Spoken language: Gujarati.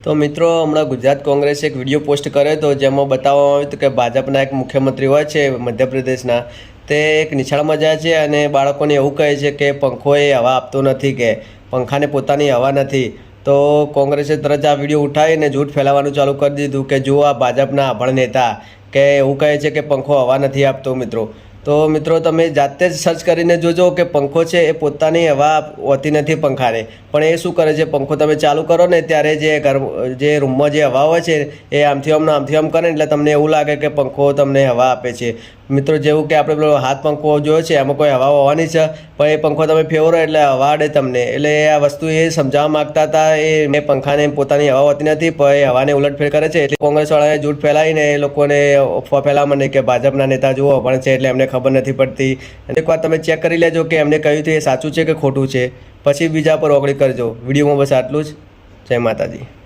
તો મિત્રો હમણાં ગુજરાત કોંગ્રેસે એક વિડીયો પોસ્ટ કર્યો હતો જેમાં બતાવવામાં આવ્યું હતું કે ભાજપના એક મુખ્યમંત્રી હોય છે મધ્યપ્રદેશના, તે એક નિશાળમાં જાય છે અને બાળકોને એવું કહે છે કે પંખો એ હવા આપતો નથી, કે પંખાને પોતાની હવા નથી. તો કોંગ્રેસે તરત આ વિડીયો ઉઠાવીને જૂઠ ફેલાવવાનું ચાલુ કરી દીધું કે જો આ ભાજપના આભણ નેતા કે એવું કહે છે કે પંખો હવા નથી આપતો. તો મિત્રો તમે જાતે જ સર્ચ કરીને જોજો કે પંખો છે એ પોતાની હવા હોતી નથી પંખાને, પણ એ શું કરે છે, પંખો તમે ચાલુ કરો ને ત્યારે જે રૂમમાં જે હવા હોય છે એ આમથી આમ કરે એટલે તમને એવું લાગે કે પંખો તમને હવા આપે છે. મિત્રો જેવું કે આપણે પેલો હાથ પંખો જોયો છે એમાં કોઈ હવા હોવાની છે, પણ એ પંખો તમે ફેરવો એટલે હવા અડે તમને. એટલે આ વસ્તુ એ સમજાવવા માગતા હતા, એ પંખાને પોતાની હવા હોતી નથી પણ એ હવાને ઉલટફેર કરે છે. એટલે કોંગ્રેસવાળાએ જૂઠ ફેલાવીને એ લોકોને અફવા ફેલાવા માંડે કે ભાજપના નેતા જુઓ પણ છે એટલે એમને ખબર નથી પડતી. એકવાર તમે ચેક કરી લેજો કે એમને કહ્યું હતું એ સાચું છે કે ખોટું છે, પછી બીજા પર ઓગળી કરજો. વિડીયોમાં બસ આટલું જ. જય માતાજી.